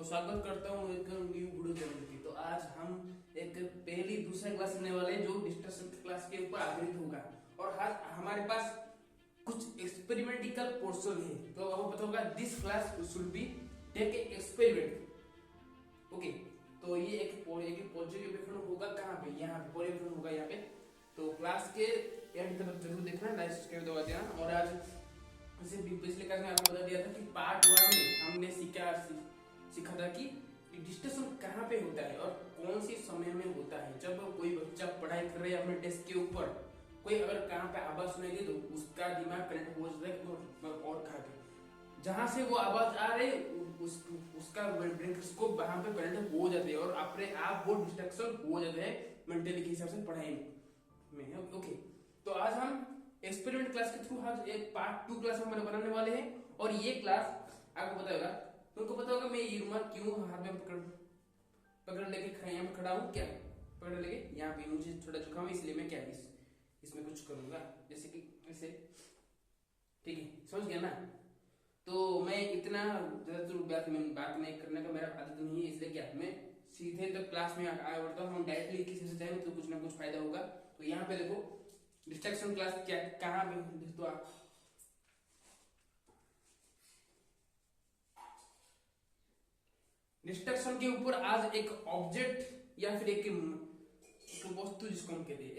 स्वागत करता हूँ एक न्यू वीडियो चैनल की। तो आज हम एक पहली दूसरा क्लास लेने वाले हैं जो डिस्टर्शन क्लास के ऊपर आधारित होगा। और आज हमारे पास कुछ एक्सपेरिमेंटिकल पोर्शन है। तो आपको पता होगा this class should be take a experiment. Okay, तो ये एक पर्यवेक्षण होगा कहाँ पे, यहाँ पे पर्यवेक्षण होगा यहाँ पे। तो क्लास के एंड तक जरूर देखना, लाइक सब्सक्राइब दबा देना। और आज जैसे पिछले क्लास में आपको बता दिया था कि पार्ट 1 में हमने सीखा था कि डिस्टर्शन कहाँ पे होता है और कौन सी समय में होता है। जब कोई बच्चा पढ़ाई कर रहा है अपने डेस्क के ऊपर, कोई अगर कहाँ पे आवाज सुनाई दे तो उसका दिमाग कनेक्ट हो जाता है और कहाँ पे जहाँ से वो आवाज आ रही उसका ब्रेन को वहां पे कनेक्ट हो जाते हैं और अपने आप वो डिस्ट्रैक्शन हो जाते हैं मेंटली के हिसाब से पढ़ाई में। ओके, तो आज हम एक्सपेरिमेंट क्लास के थ्रू आज एक पार्ट 2 क्लास हम बनाने वाले हैं। और ये क्लास आपको पता होगा, तुमको पता होगा मैं ये रुमाल क्यों हाथ में पकड़ लेके यहाँ पे खड़ा हूँ। क्या पकड़ लेके यहाँ पे मुझे थोड़ा जुकाम है, इसलिए मैं क्या इसमें कुछ करूंगा, जैसे कि ऐसे। ठीक है, समझ गया ना। तो मैं इतना ज्यादा बात नहीं करने का मेरा आदत नहीं है, इसलिए क्या मैं सीधे जब क्लास में आगे बढ़ता हूँ, हम डायरेक्टली किसी से जाएंगे तो कुछ ना कुछ फायदा होगा। तो यहाँ पे देखो डिस्ट्रैक्शन क्लास क्या कहाँ पे, तो आप डिस्ट्रैक्शन के ऊपर आज एक ऑब्जेक्ट या फिर एक वस्तु जिसको हम कहते हैं,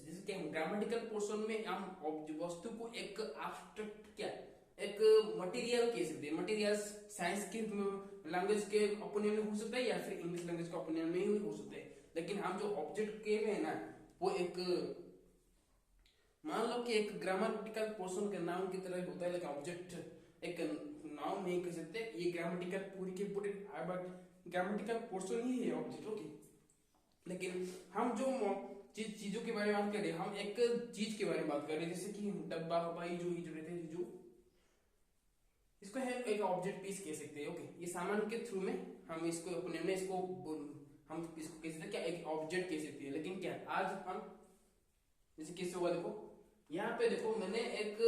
जिसके ग्रामेटिकल पोर्शन में हम वस्तु को एक एब्स्ट्रैक्ट क्या एक मटेरियल कह सकते हैं। मटेरियल साइंस के लैंग्वेज के ओपिनियन में हो सकता है या फिर इंग्लिश लैंग्वेज के ओपिनियन में ही हो सकता है। लेकिन हम जो ऑब्जेक्ट कह रहे हैं ना, वो एक मान लो कि एक ग्रामेटिकल पोर्शन के नाम की तरह होता है, लेकिन ऑब्जेक्ट एक नाउन नहीं कह सकते। ये ग्रामेटिकल पूरी के पूरे ग्रामेटिकल पोर्शन ही है ऑब्जेक्ट। ओके, लेकिन हम जो चीजों के बारे में बात कर रहे हैं, हम एक चीज के बारे में बात कर रहे हैं, जैसे कि डब्बा हवाई जो रहते हैं, जो इसको है एक ऑब्जेक्ट पीस कह सकते हैं। ओके, ये सामान के थ्रू में हम इसको अपने हम इसको कह सकते हैं क्या, एक ऑब्जेक्ट कह सकते हैं। लेकिन क्या आज हम जैसे कैसे होगा, देखो यहाँ पे देखो मैंने एक,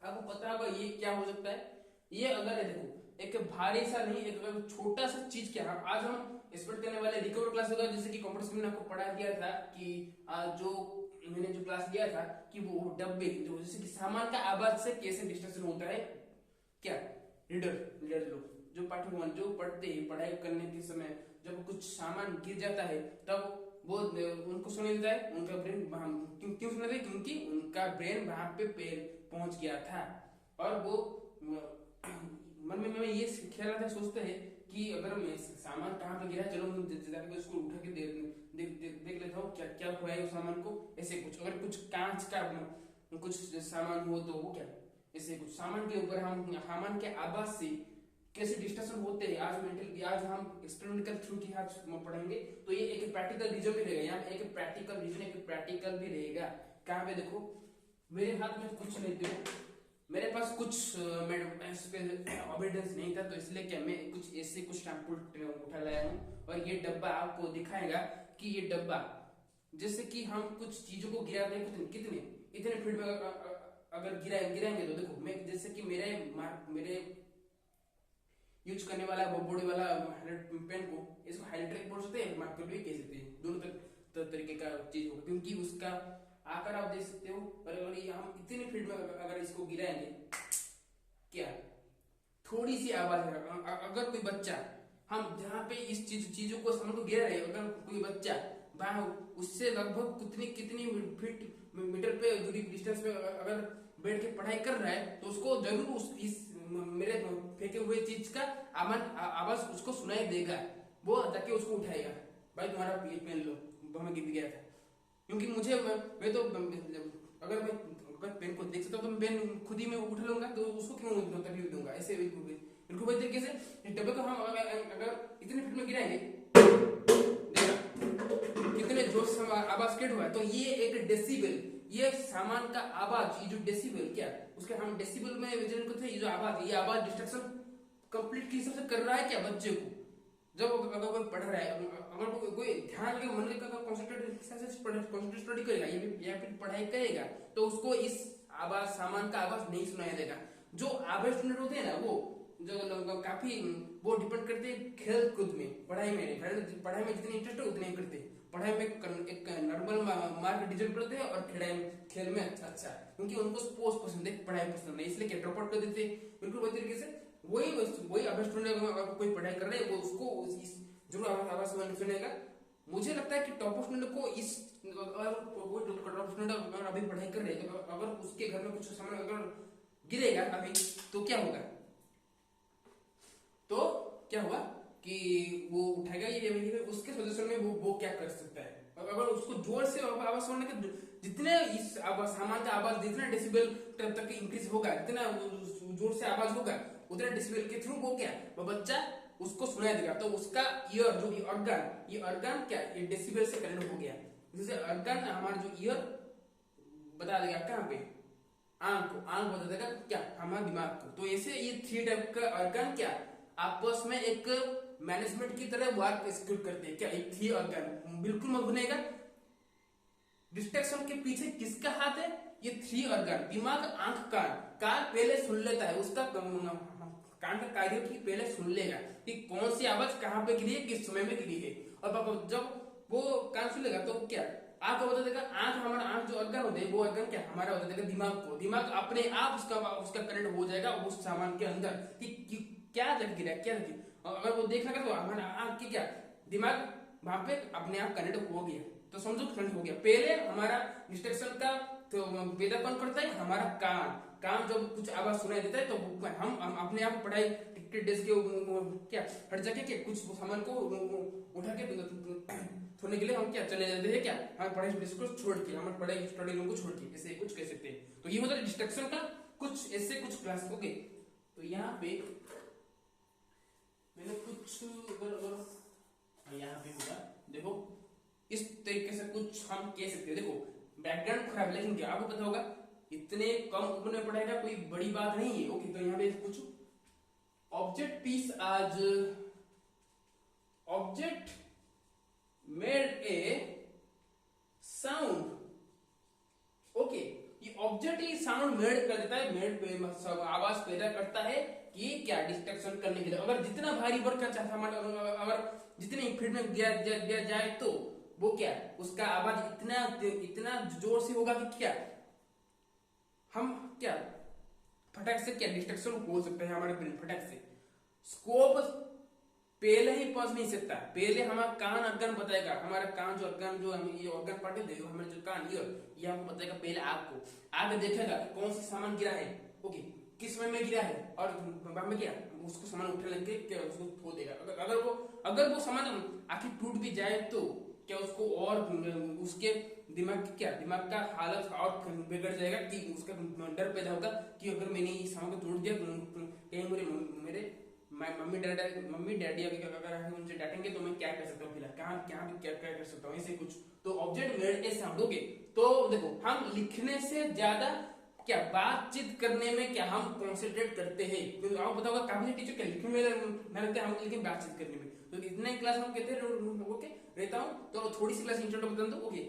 आपको पता होगा ये क्या हो सकता है। ये अगर है देखो एक भारी सा नहीं, एक अगर छोटा सा चीज क्या है। आज हम एक्सपेक्ट करने वाले रिकवर क्लास होगा, जैसे कि कंप्यूटर स्कूल में आपको पढ़ा दिया था कि जो मैंने जो क्लास दिया था कि वो डब्बे जो जैसे कि सामान का आवाज से कैसे डिस्ट्रैक्शन होता है। क्या रीडर लोग जो पाठ्यक्रम जो पढ़ते हैं, पढ़ाई करने के समय जब कुछ सामान गिर जाता है तब वो उनको सुनाई देता है, उनका ब्रेन क्यों सुना देता है, क्योंकि उनका ब्रेन वहां पे पहुंच गया था। और वो मन में ये ख्याल सोचते हैं कि अगर मैं सामान कहाँ पे गिरा, चलो मैं उसको उठा के देख लेता हूँ क्या क्या हुआ है उस सामान को। ऐसे कुछ अगर कुछ कांच का कुछ सामान हो तो वो क्या ऐसे कुछ सामान के ऊपर हम सामान के आवाज से कैसे डिस्ट्रैक्शन होते हैं आज मेंटल, आज हम एक्सपेरिमेंटल थ्रू की आज पढ़ेंगे। तो ये एक प्रैक्टिकल रीजन भी रहेगा, यहाँ एक प्रैक्टिकल रीजन एक प्रैक्टिकल भी रहेगा। कहाँ पे देखो मेरे हाथ में कुछ नहीं थे, मेरे पास कुछ एविडेंस नहीं था, तो इसलिए क्या मैं कुछ ऐसे कुछ सैंपल उठा लाया हूँ। और ये डब्बा आपको दिखाएगा कि ये डब्बा जैसे कि हम कुछ चीजों को गिराते हैं कितने इतने फीट में अगर गिराएंगे तो देखो मैं जैसे कि मेरे यूज करने वाला बोर्ड वाला पेन को इसको हाइड्रेट बोल सकते हैं, मार्कर भी कह सकते हैं। दोनों तरीके का चीज होगा, क्योंकि उसका आकार आप देख सकते हो। और अगर हम इतने फीट में अगर इसको गिराएंगे क्या थोड़ी सी आवाज है। अगर कोई बच्चा हम जहाँ पे इस चीजों को सामान को गिरा रहे हैं, अगर कोई बच्चा वहां उससे लगभग कितनी फीट मीटर पे दूरी डिस्टेंस पे अगर बैठ के पढ़ाई कर रहा है, तो उसको जरूर इस मेरे फेंके हुए चीज का आवाज उसको सुनाई देगा। वो जाके उसको उठाएगा, भाई तुम्हारा पेन लो, हमें गिर गया था। क्योंकि मुझे मैं तो अगर मैं पेन को देख सकता हूँ तो मैं पेन खुद ही मैं उठा लूंगा, तो उसको क्यों तकलीफ दूंगा। ऐसे बिल्कुल तरीके से डब्बे को हम अगर इतने फीट में गिराएंगे, कितने जोर से आवाज क्रिएट हुआ है। तो ये एक डेसिबल, ये सामान का आवाज, ये जो डेसिबल क्या उसके हम डेसिबल में विजन करते हैं। ये जो आवाज, ये आवाज डिस्ट्रैक्शन कंप्लीट के हिसाब से कर रहा है क्या बच्चे को। जब अगर कोई पढ़ रहा है, अगर कोई ध्यान के मन का कंसंट्रेट स्टडी करेगा या फिर पढ़ाई करेगा, तो उसको इस आवाज सामान का आवाज नहीं सुनाई देगा। जो आवाज स्टूडेंट होते हैं ना, वो जो लोग काफी वो डिपेंड करते हैं खेल कूद में, पढ़ाई में नहीं। पढ़ाई में जितनी इंटरेस्ट है उतने ही करते हैं। पढ़ाई में एक नॉर्मल मार्क डिजर्व करते हैं और खेल में अच्छा क्योंकि उनको स्पोर्ट्स पसंद है, पढ़ाई पसंद है, इसलिए ड्रॉप आउट कर देते हैं। बिल्कुल वही तरीके से वही अगर स्टूडेंट अगर कोई पढ़ाई कर रहे हैं वो उसको जरूर आवाज सुनेगा। मुझे लगता है कि टॉप स्टूडेंट को इस टॉप स्टूडेंट अभी पढ़ाई कर रहे हैं अगर उसके घर में कुछ सामान अगर गिरेगा अभी तो क्या होगा, तो क्या हुआ कि वो उठाएगा ये उसके सजेशन में वो क्या कर सकता है। अगर उसको जोर से आवाज सुनने के जितने इस सामान का आवाज जितना डेसिबल तक इंक्रीज होगा, जितना जोर से आवाज होगा उतना डेसिबल के थ्रू वो क्या वो बच्चा उसको सुनाई देगा। तो उसका ईयर जो ये ऑर्गन क्या ये डेसिबल से कनेक्ट हो गया। जैसे ऑर्गन हमारा जो ईयर बता देगा कहाँ पे आंख बता देगा क्या हमारे दिमाग को। तो ऐसे ये 3 टाइप का ऑर्गन क्या आपस में एक मैनेजमेंट की तरह वर्क एग्जीक्यूट करते हैं। क्या ये 3 ऑर्गन बिल्कुल मत भूलिएगा। डिस्ट्रैक्शन के पीछे किसका हाथ है, ये 3 ऑर्गन दिमाग आंख कान पहले सुन लेता है, उसका कान का कार्य की पहले सुन लेगा कि कौन सी आवाज कहाँ पे गिरी है किस समय में गिरी है। और जब वो कान सुन लेगा तो क्या आंख बता देगा। हमारा आंख जो ऑर्गन होते हैं वो ऑर्गन क्या हमारा बता देगा दिमाग को। दिमाग अपने आप उसका कनेक्ट हो जाएगा उस सामान के अंदर कि क्या जग गिरा क्या जग। अगर वो देखना तो हमारा आंख की क्या दिमाग वहां पे अपने आप कनेक्ट हो गया। तो समझो कनेक्ट हो गया। पहले हमारा डिस्ट्रैक्शन का तो पैदा कौन करता है, हमारा कान जब कुछ आवाज सुनाई देता है तो हम अपने आप पढ़ाई डेस्क के क्या हट जाके के कुछ सामान को उठा के थोड़ने के लिए हम क्या चले जाते हैं क्या हमारे पढ़ाई डेस्क को छोड़ के हमारे पढ़ाई स्टडी रूम को छोड़ के, ऐसे कुछ कह सकते हैं। तो ये होता है डिस्ट्रैक्शन का कुछ ऐसे कुछ क्लास। ओके तो यहाँ पे मैंने कुछ यहाँ पे होगा देखो इस तरीके से कुछ हम कह सकते हैं। देखो बैकग्राउंड खराब लेकिन क्या आपको पता होगा इतने कम उम्र में पढ़ाएगा कोई बड़ी बात नहीं है। ओके तो यहाँ पे कुछ ऑब्जेक्ट पीस आज object made a sound. Okay ये ऑब्जेक्ट ही साउंड मेड कर देता है, आवाज पैदा करता है कि क्या डिस्ट्रैक्शन करने के लिए। अगर जितना भारी वर्क का सामान अगर जितनी फील्ड में दिया जाए तो वो क्या उसका आवाज इतना जोर से होगा कि क्या हम क्या फटक से क्या डिस्ट्रैक्शन हो सकता है हमारे ब्रेन फटक से। स्कोप पहले ही पहुंच नहीं सकता, पहले हमारा कान ऑर्गन बताएगा। हमारा कान जो ऑर्गन जो ये ऑर्गन पार्ट है हमारे जो कान ये हमको बताएगा पहले आपको आगे देखेगा कौन सा सामान गिरा है। ओके किस समय में गिरा है और में क्या उसको सामान उठा लेके क्या उसको खो देगा। अगर वो सामान आखिर टूट भी जाए तो क्या उसको और उसके दिमाग का हालत और बिगड़ जाएगा कि उसका डर पैदा होगा कि अगर मैंने ये सामान को तोड़ दिया कहीं मेरे मम्मी डैडी अगर उनसे डांटेंगे तो मैं क्या कर सकता हूँ, फिलहाल क्या कर सकता हूँ ऐसे कुछ। तो object made a sound. Okay तो देखो हम लिखने से ज्यादा क्या बातचीत करने में क्या हम कॉन्सेंट्रेट करते हैं। क्योंकि आपको पता होगा काफी टीचर क्या लिखने में मेहनत हम लेकिन बातचीत करने में तो इतने क्लास हम कहते हैं ओके रहता हूँ। तो थोड़ी सी क्लास इंट्रोडक्शन बता दो। ओके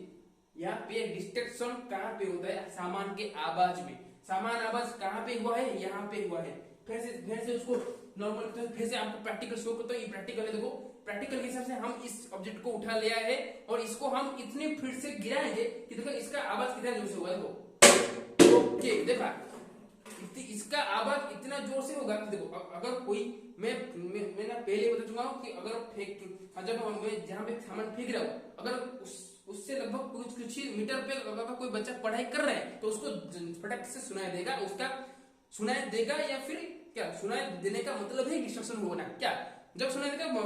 यहाँ पे डिस्ट्रैक्शन कहाँ पे होता है, सामान के आवाज में। सामान आवाज कहाँ पे हुआ है, यहाँ पे हुआ है। फिर से उसको नॉर्मल फिर से आपको प्रैक्टिकल शो करता हूँ। ये प्रैक्टिकल है, देखो प्रैक्टिकल के हिसाब से हम इस ऑब्जेक्ट को उठा ले आए हैं और इसको हम इतने फिर से गिराएंगे कि देखो इसका आवाज कितना जोर से होगा। देखो ओके देखा इसका आवाज इतना जोर से होगा कि देखो अगर कोई मैं ना पहले बता चुका हूँ कि अगर जब मैं जहाँ पे सामान फेंक रहा हूँ अगर उससे लगभग कुछ ही मीटर पे अगर कोई बच्चा पढ़ाई कर रहा है तो उसको फटक से सुनाई देगा। उसका सुनाई देगा या फिर क्या सुनाई देने का मतलब है डिस्ट्रक्शन होना। क्या जब सुनाई देगा हम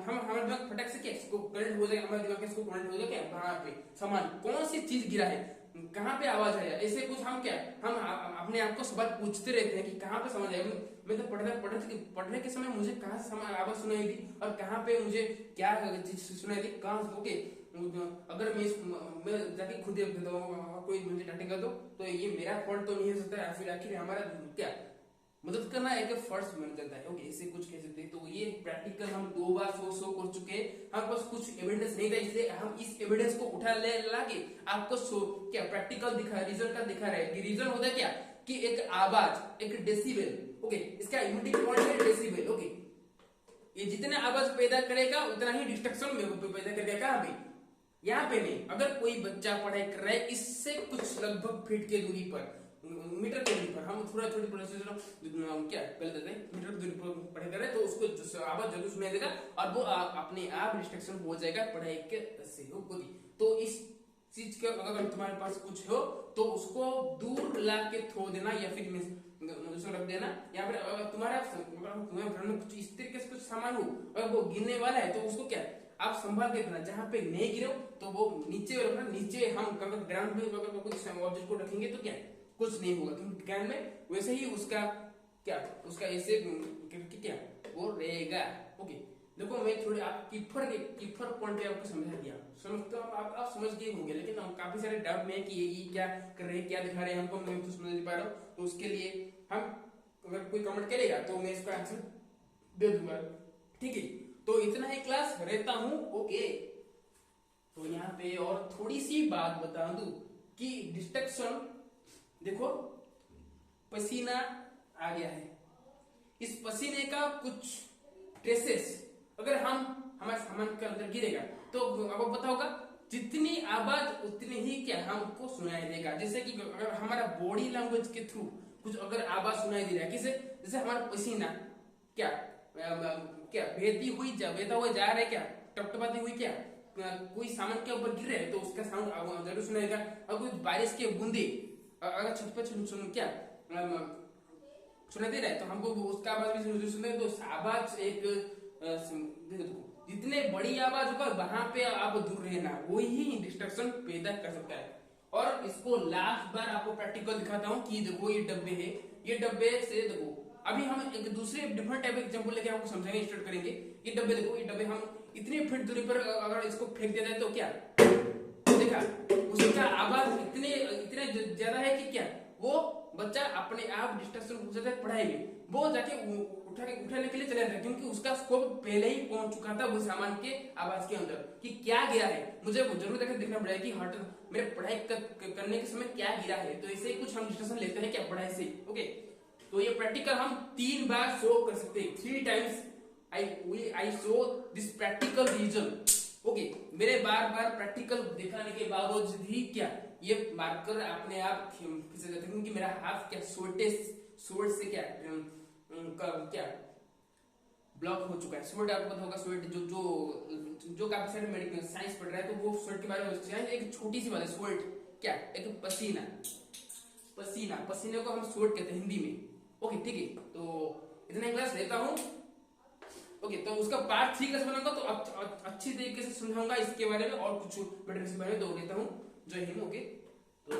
हमारे दिमाग फटक से क्या इसको करंट हो जाएगा, हमारे दिमाग इसको करंट हो जाएगा क्या वहां पे सामान कौन सी चीज गिरा है, कहाँ पे आवाज आया। ऐसे कुछ हम क्या हम अपने आप को सवाल पूछते रहते हैं कि कहाँ पे समझ आएगा। मैं तो पढ़ने के समय मुझे कहाँ से आवाज सुनाई दी और कहाँ पे मुझे क्या चीज सुनाई दी कहाँ। ओके अगर मैं जाके खुद कोई मुझे डांटेगा तो ये मेरा फॉल्ट तो नहीं हो सकता, फिर आखिर हमारा क्या मदद करना एक फर्ज बन जाता है। ओके ऐसे कुछ कह सकते हैं। तो ये प्रैक्टिकल हम 2 बार शो कर चुके हैं। हमारे पास कुछ एविडेंस नहीं था इसलिए हम इस एविडेंस को उठा लाके आपको क्या प्रैक्टिकल दिखा रिजल्ट का दिखा रहे हैं। रीजन होता है क्या कि एक आवाज एक डेसिबल। ओके इसका क्या यूनिट पॉइंट है डेसिबल। ओके, ये जितना आवाज पैदा करेगा उतना ही डिस्ट्रक्शन में पैदा करेगा। कहां पे? यहाँ पे नहीं। अगर कोई बच्चा पढ़ाई कर रहा है इससे कुछ लगभग फीट के दूरी पर, मीटर के दूरी पर, हम थोड़ा थोड़ी प्रोसेस क्या पहले देते हैं, मीटर की दूरी पर पढ़ाई कर रहे हैं तो उसको आवाज जरूर सुनाई देगा और वो अपने आप डिस्ट्रक्शन हो जाएगा पढ़ाई के सहयोग को। तो इस चीज के अगर तुम्हारे पास कुछ हो तो उसको दूर ला के थोड़ देना या फिर उसको रख देना। या फिर अगर तुम्हारे घर में कुछ इस तरीके से कुछ सामान हो अगर वो गिरने वाला है तो उसको क्या आप संभाल के रखना, जहाँ पे नहीं गिरो तो वो नीचे रखना। नीचे हम ग्राउंड में अगर कुछ ऑब्जेक्ट को रखेंगे तो क्या कुछ नहीं होगा, क्योंकि ग्राउंड में वैसे ही उसका क्या उसका ऐसे क्या वो रहेगा। ओके, देखो मैं थोड़ी आप कीफर पॉइंट पे आपको समझा दिया, समझते हो आप समझ गए होंगे। लेकिन काफी सारे डाउट में कि ये क्या कर रहे हैं, क्या दिखा रहे हैं हमको, मैं तो समझ नहीं पा रहा हूँ। तो उसके लिए हम अगर कोई कमेंट करेगा तो मैं इसका आंसर दे दूंगा। ठीक है, तो इतना ही क्लास रहता हूँ। ओके, तो यहाँ पे और थोड़ी सी बात बता दूं कि डिस्ट्रक्शन, देखो पसीना आ गया है, इस पसीने का कुछ ट्रेसेस अगर हमारे सामान के अंदर गिरेगा तो आपको पता होगा जितनी आवाज उतनी ही क्या हमको सुनाई देगा। जैसे कि अगर हमारा बॉडी लैंग्वेज के थ्रू कुछ अगर आवाज सुनाई दे रहा है किसे, जैसे हमारा पसीना क्या बहता हुआ जा रहा है, क्या टपटपाती हुई, क्या कोई सामान के ऊपर गिर रहा है तो उसका साउंड जरूर सुनाएगा। और कुछ बारिश के बूंदे अगर छत पर क्या सुनाई दे रहा है तो हमको उसका आवाज भी जरूर सुनाई। तो आवाज एक जितने बड़ी आवाज होगा वहां पे आप दूर रहना, वही डिस्ट्रक्शन पैदा कर सकता है। और इसको लास्ट बार आपको प्रैक्टिकल दिखाता हूँ कि देखो ये डब्बे है, ये डब्बे से देखो अभी हम एक दूसरे डिफरेंट टाइप एग्जांपल लेके आपको समझाएंगे, स्टार्ट करेंगे। ये डब्बे देखो, ये डब्बे हम इतनी फीट दूरी पर अगर इसको फेंक दिया जाए तो क्या देखा उसका आवाज इतने ज्यादा है कि क्या वो बच्चा अपने आप डिस्ट्रक्शन हो जाता है पढ़ाई में, वो जाके उठाने के लिए चले जाता है, क्योंकि उसका स्कोप पहले ही पहुंच चुका था वो सामान के आवाज के अंदर कि क्या गिरा है। मुझे जरूर देखना पड़ेगा कि हट मेरे पढ़ाई करने के समय क्या गिरा है। तो ऐसे ही कुछ हम डिस्ट्रक्शन लेते हैं क्या पढ़ाई से। ओके, तो ये प्रैक्टिकल हम 3 बार सोल्व कर सकते हैं, 3 times I show this practical reason. Okay, मेरे बार प्रैक्टिकल दिखाने के बावजूद भी क्या ये मार्कर अपने आप खिंच जाते हैं, क्योंकि मेरा हाथ क्या सोल्ट से क्या ब्लॉक हो चुका है। सोल्ट आपको पता होगा, सोल्ट जो काफी सारे मेडिकल साइंस पढ़ रहा है तो वो सोल्ट के बारे में एक छोटी सी बात है। सोल्ट क्या एक पसीने को हम सोल्ट कहते हैं हिंदी में। ओके ठीक है, तो इतना क्लास लेता हूँ। ओके, तो उसका पार्ट 3 कैसे बनाऊंगा तो अच्छी तरीके से समझाऊंगा इसके बारे में और कुछ मेडिकल के बारे में। तो लेता हूँ, जय हिंद। ओके, तो